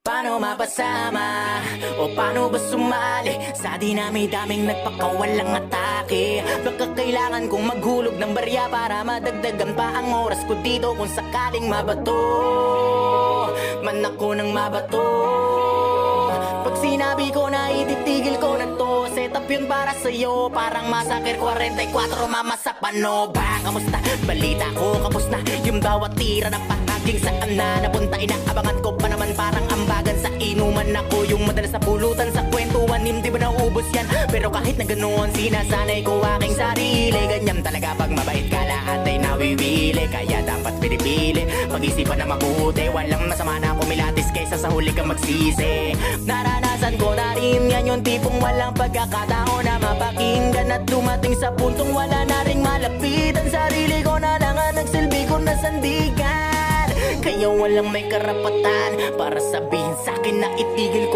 Paano mapasama o paano ba sumali sa dinami-daming nagpakawalang atake? Baka kailangan kong maghulog ng barya para madagdagan pa ang oras ko dito kung sakaling mabato man ako ng mabato. Pag sinabi ko na ititigil ko na to, set up yun para sa'yo, parang Massacre 44 mama sa pano ba? Kamusta? Balita ko kapos na yung bawat tira na pahaging saan na napunta. Inaabangan ko pa naman parang ambagan sa inuman. Ako yung madalas na pulutan sa kwentuhan, hindi ba naubos yan? Pero kahit na ganoon, sinasanay ko aking sarili. Ganyan talaga pag mabait ka, lahat ay nawiwili. Kaya dapat pinipili, pag-isipan na mabuti. Walang masama na kumilatis kaysa sa huli kang magsisi. Naranasan ko na rin yan, yung tipong walang pagkakataon na mapakinggan at dumating sa puntong wala na ring malapitan. Sarili ko na lang ang nagsilbi ko na sandigan. Kaya walang may karapatan para sabihin sa'kin na itigil ko